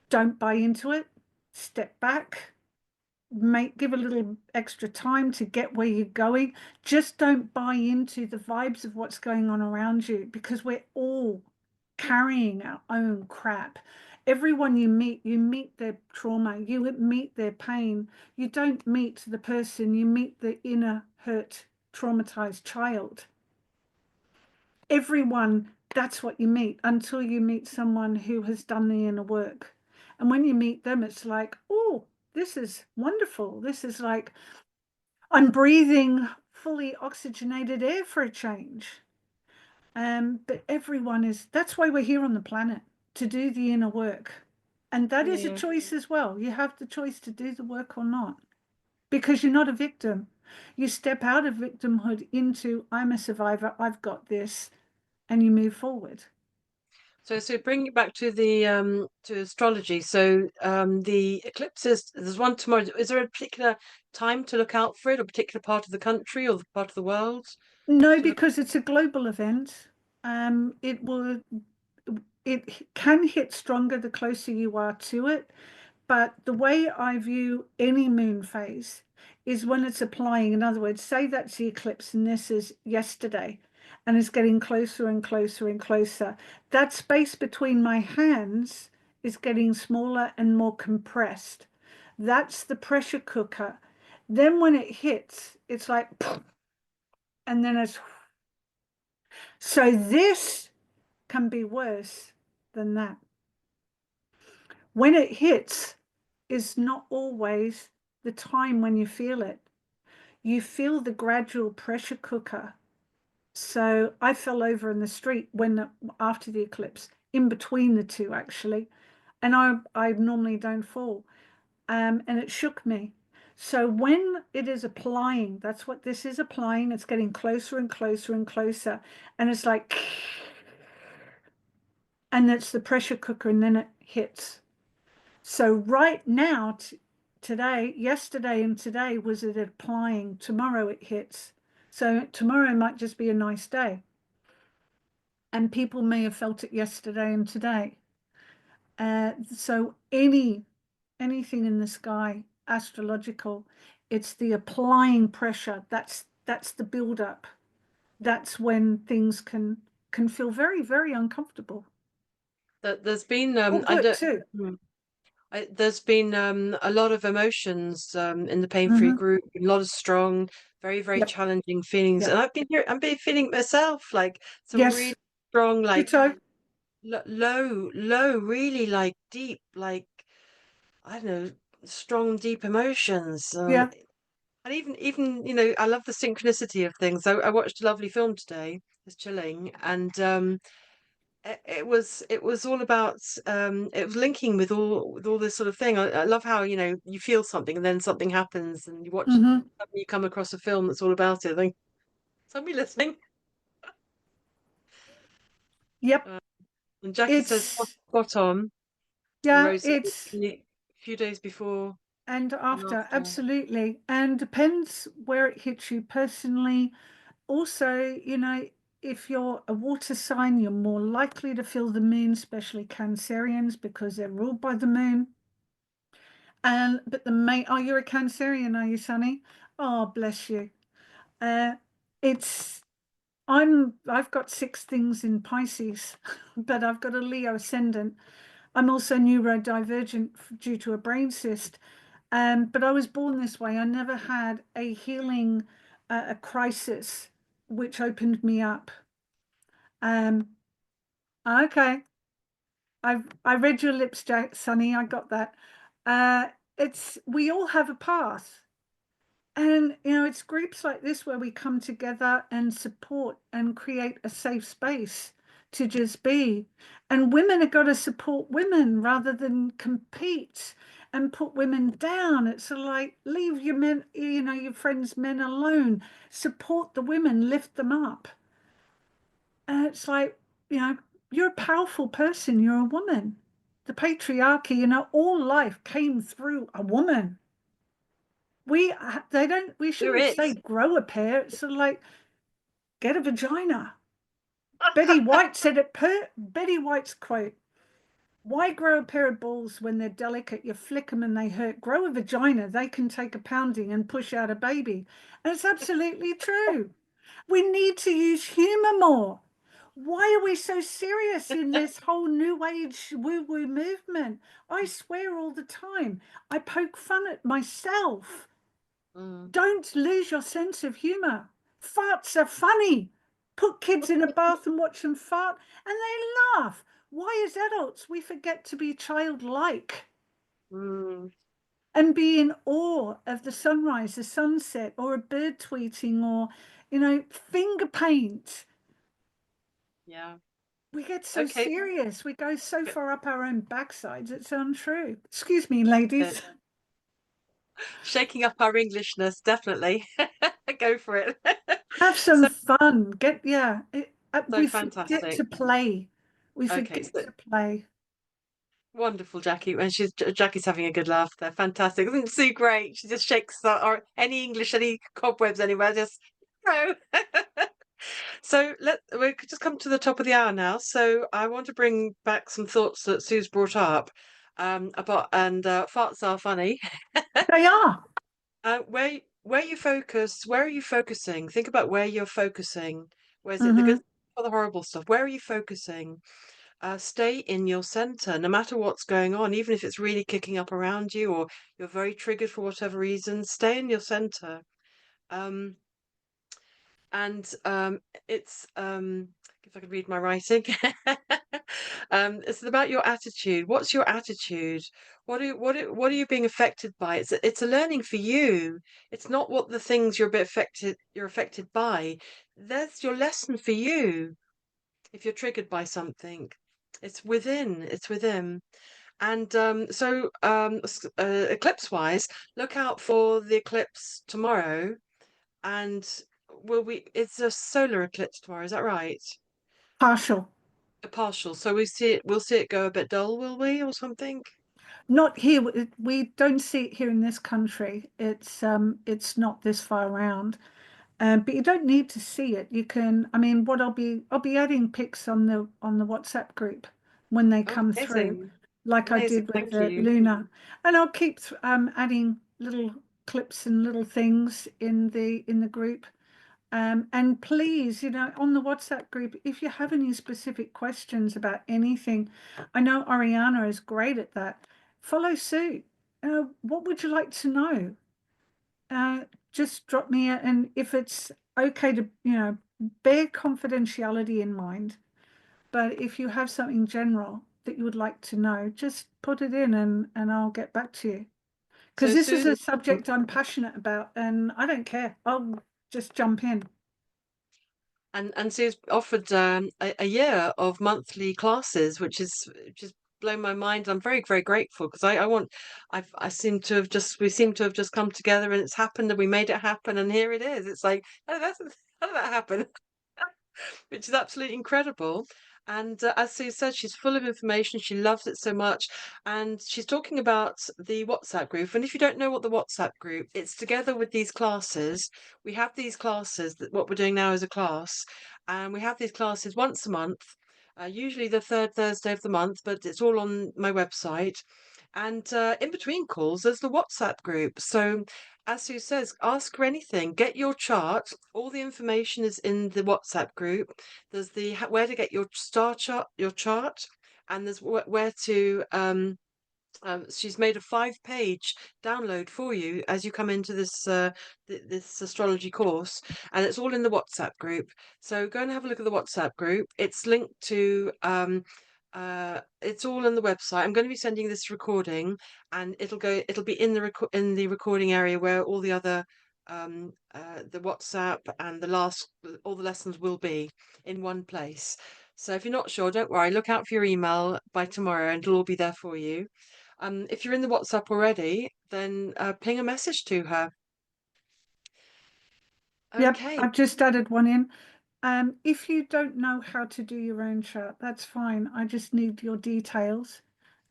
Don't buy into it. Step back, give a little extra time to get where you're going. Just don't buy into the vibes of what's going on around you because we're all carrying our own crap. Everyone you meet their trauma, you meet their pain. You don't meet the person, you meet the inner hurt, traumatized child. Everyone, that's what you meet until you meet someone who has done the inner work. And when you meet them, it's like, oh, this is wonderful. This is like, I'm breathing fully oxygenated air for a change. But everyone is, that's why we're here on the planet, to do the inner work. And that is a yeah. choice as well. You have the choice to do the work or not, because you're not a victim. You step out of victimhood into, I'm a survivor, I've got this, and you move forward. So bring it back to astrology. So the eclipses, there's one tomorrow. Is there a particular time to look out for it, or a particular part of the country or the part of the world No, to look? because it's a global event. It will, it can hit stronger the closer you are to it. But the way I view any moon phase is when it's applying. In other words, say that's the eclipse and this is yesterday and it's getting closer and closer and closer. That space between my hands is getting smaller and more compressed. That's the pressure cooker. Then when it hits, it's like, and then it's, so this can be worse than that. When it hits is not always the time when you feel it. You feel the gradual pressure cooker. So I fell over in the street after the eclipse, in between the two actually, and I normally don't fall, and it shook me. So when it is applying, that's what this is applying. It's getting closer and closer and closer, and it's like, and it's the pressure cooker, and then it hits. So right now, today, yesterday and today was it applying. Tomorrow it hits. So tomorrow might just be a nice day. And people may have felt it yesterday and today. So anything in the sky, astrological, it's the applying pressure. That's the build up. That's when things can feel very, very uncomfortable. That there's been Or I good don't. too. There's been a lot of emotions in the PainFree Mm-hmm. group, a lot of strong, very, very Yep. challenging feelings. Yep. And I've been feeling it myself, like some really Yes. strong, like Ditto. low, really like deep, like I don't know, strong, deep emotions. Yeah. And even, I love the synchronicity of things. I watched a lovely film today. It's chilling, and it was all about it was linking with all this sort of thing. I love how you feel something and then something happens and Mm-hmm. you come across a film that's all about it. I think somebody listening. Yep. uh, and Jackie says It's spot on, and yeah, Rose says it's a few days before and and after, after. absolutely. And depends where it hits you personally. Also, if you're a water sign, you're more likely to feel the moon, especially Cancerians, because they're ruled by the moon. And but the main, oh, you're a Cancerian, are you, Sunny? Oh, bless you. Uh, it's I've got 6 things in Pisces, but I've got a Leo ascendant. I'm also neurodivergent due to a brain cyst. But I was born this way. I never had a healing, a crisis, which opened me up. Um, okay, I read your lips, Jack, Sonny. I got that. Uh, it's we all have a path. And, it's groups like this where we come together and support and create a safe space to just be. And women have got to support women rather than compete and put women down. It's sort of like, leave your men, your friends' men alone. Support the women, lift them up. And it's like, you're a powerful person, you're a woman. The patriarchy, all life came through a woman. We There shouldn't say is. grow a pair. It's sort of like get a vagina. Betty White said it Betty White's quote: why grow a pair of balls when they're delicate? You flick them and they hurt. Grow a vagina, they can take a pounding and push out a baby. And it's absolutely true. We need to use humor more. Why are we so serious in this whole new age woo-woo movement? I swear all the time. I poke fun at myself. Mm. Don't lose your sense of humor. Farts are funny. Put kids in a bath and watch them fart, and they laugh. Why, as adults, we forget to be childlike Mm. and be in awe of the sunrise, the sunset, or a bird tweeting, or, finger paint. Yeah. We get so Okay. serious. We go so Good. far up our own backsides. It's untrue. Excuse me, ladies. Shaking up our Englishness, definitely. Go for it. Have some So, fun. Yeah. so We forget fantastic. to play. We Okay, forget so to play. wonderful, Jackie. And Jackie's having a good laugh there. Fantastic. Isn't Sue great? She just shakes or any English, any cobwebs anywhere, just no. So we could just come to the top of the hour now. So I want to bring back some thoughts that Sue's brought up about and farts are funny. They are. Where you focus, where are you focusing? Think about where you're focusing. Where's it the Hmm. good or the horrible stuff? Where are you focusing? Stay in your center, no matter what's going on, even if it's really kicking up around you or you're very triggered for whatever reason, stay in your center. Um, and it's if I could read my writing, it's about your attitude. What's your attitude? What are you being affected by? It's a learning for you. It's not what the things you're affected by. That's your lesson for you. If you're triggered by something, it's within. And eclipse wise, look out for the eclipse tomorrow. And it's a solar eclipse tomorrow, is that right? Partial. A partial. So we'll see it go a bit dull, will we, or something? Not here. We don't see it here in this country. It's not this far around. But you don't need to see it. You can. I mean, what I'll be adding pics on the WhatsApp group when they Oh, come through, amazing. like I Amazing. did with Thank you. Luna, and I'll keep adding little clips and little things in the group. And please, on the WhatsApp group, if you have any specific questions about anything, I know Ariana is great at that. Follow suit. What would you like to know? Uh, just drop me and if it's okay to, bear confidentiality in mind. But if you have something general that you would like to know, just put it in and I'll get back to you. Because So this is Sue's a subject I'm passionate about and I don't care. I'll just jump in. and Sue's offered a year of monthly classes, which is just blown my mind. I'm very, very grateful because I seem to have just we seem to have just come together and it's happened and we made it happen and here it is. It's like, how did that happen? Which is absolutely incredible. And as Sue said, she's full of information. She loves it so much. And she's talking about the WhatsApp group. And if you don't know what the WhatsApp group, it's together with these classes. We have these classes that what we're doing now is a class. And we have these classes once a month, usually the third Thursday of the month, but it's all on my website. And in between calls, there's the WhatsApp group. So, as Sue says, ask her anything. Get your chart. All the information is in the WhatsApp group. There's the where to get your star chart, your chart, and there's where to she's made a 5-page download for you as you come into this this astrology course, and it's all in the WhatsApp group. So go and have a look at the WhatsApp group. It's linked to it's all on the website. I'm going to be sending this recording, and it'll be in the in the recording area where all the other the WhatsApp and all the lessons will be in one place. So if you're not sure, don't worry. Look out for your email by tomorrow, and it'll all be there for you. If you're in the WhatsApp already, then ping a message to her. Yep, Okay. I've just added one in. If you don't know how to do your own chart, that's fine. I just need your details,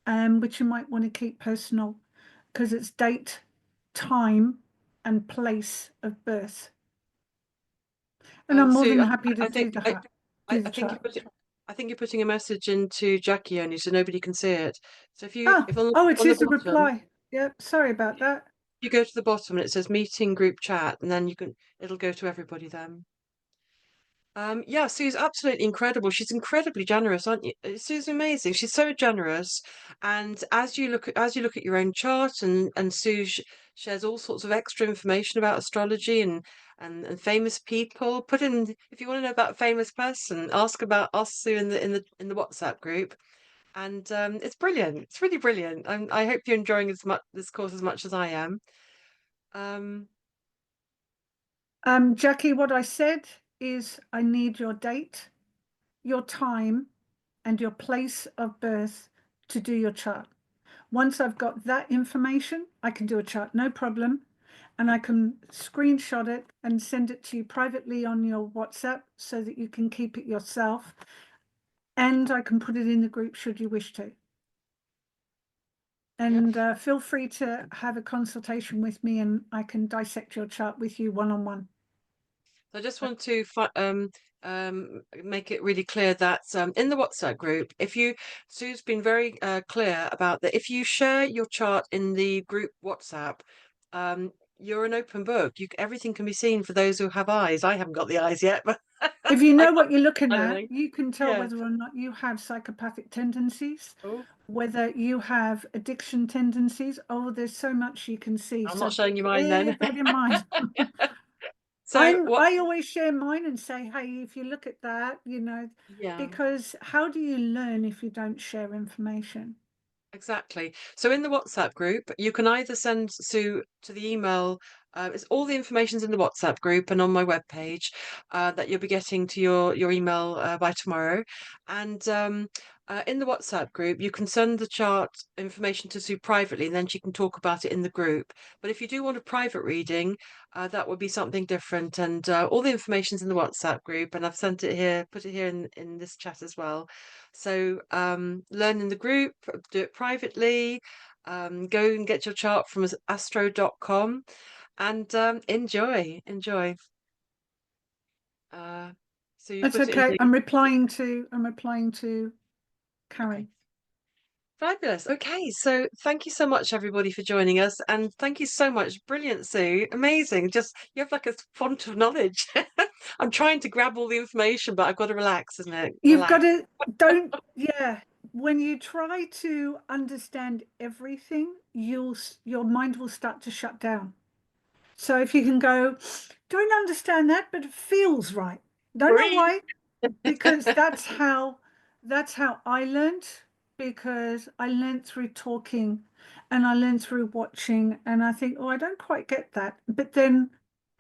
which you might want to keep personal because it's date, time, and place of birth. And I'm more Sue, than happy to I do think I, the I think chart. I think you're putting a message into Jackie only, so nobody can see it. So Ah, if oh, it on the is a bottom, reply. Yep, sorry about that. you go to the bottom and it says meeting group chat, and then it'll go to everybody then. Yeah, Sue's absolutely incredible. She's incredibly generous, aren't you? Sue's amazing. She's so generous. And as you look at your own chart, and Sue shares all sorts of extra information about astrology and famous people. Put in if you want to know about a famous person, ask Sue in the WhatsApp group. And it's brilliant. It's really brilliant. I hope you're enjoying this course as much as I am. Um, Jackie, what I said is I need your date, your time, and your place of birth to do your chart. Once I've got that information, I can do a chart, no problem. And I can screenshot it and send it to you privately on your WhatsApp so that you can keep it yourself. And I can put it in the group should you wish to. yeah. And feel free to have a consultation with me and I can dissect your chart with you one-on-one. I just want to make it really clear that in the WhatsApp group, Sue's been very clear about that. If you share your chart in the group WhatsApp, you're an open book. Everything can be seen for those who have eyes. I haven't got the eyes yet, but If you I know can't what you're looking see at, anything. you can tell Yeah. whether or not you have psychopathic tendencies, Oh, whether you have addiction tendencies. Oh, there's so much you can see. I'm So not showing you mine bear then. that in mind. So what? I always share mine and say, hey, if you look at that, Yeah. because how do you learn if you don't share information? Exactly. So in the WhatsApp group, you can either send Sue to the email. It's all the information's in the WhatsApp group and on my webpage that you'll be getting to your email by tomorrow. And in the WhatsApp group, you can send the chart information to Sue privately, and then she can talk about it in the group. But if you do want a private reading, that would be something different. And all the information's in the WhatsApp group, and I've sent it here, put it here in this chat as well. So learn in the group, do it privately, go and get your chart from astro.com and enjoy. Uh, so you've That's put it in okay. the I'm replying to okay. Karen. Fabulous. Okay, so thank you so much, everybody, for joining us, and thank you so much. Brilliant, Sue. Amazing. Just you have like a font of knowledge. I'm trying to grab all the information, but I've got to relax, isn't it? You've got Relax. to don't yeah. When you try to understand everything, your mind will start to shut down. So if you can go, don't understand that, but it feels right. Don't know Breathe. why, because that's how I learned, because I learned through talking and I learned through watching, and I think, oh, I don't quite get that. But then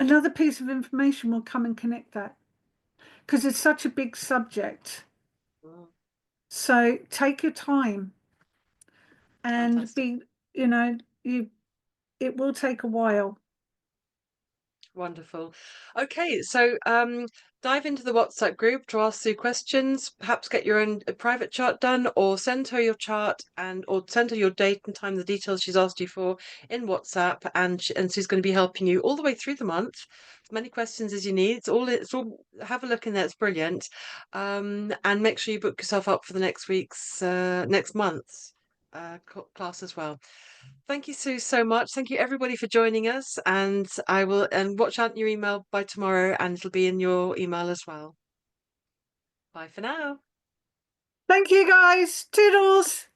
another piece of information will come and connect that because it's such a big subject. Oh, So take your time and fantastic. be, you know, you it will take a while. Wonderful. Okay, so dive into the WhatsApp group to ask Sue questions, perhaps get your own private chart done, or send her your chart or send her your date and time, the details she's asked you for in WhatsApp, and Sue's going to be helping you all the way through the month. As many questions as you need. It's all have a look in there, it's brilliant. And make sure you book yourself up for the next month's class as well. Thank you, Sue, so much. Thank you, everybody, for joining us. And watch out in your email by tomorrow, and it'll be in your email as well. Bye for now. Thank you, guys. Toodles.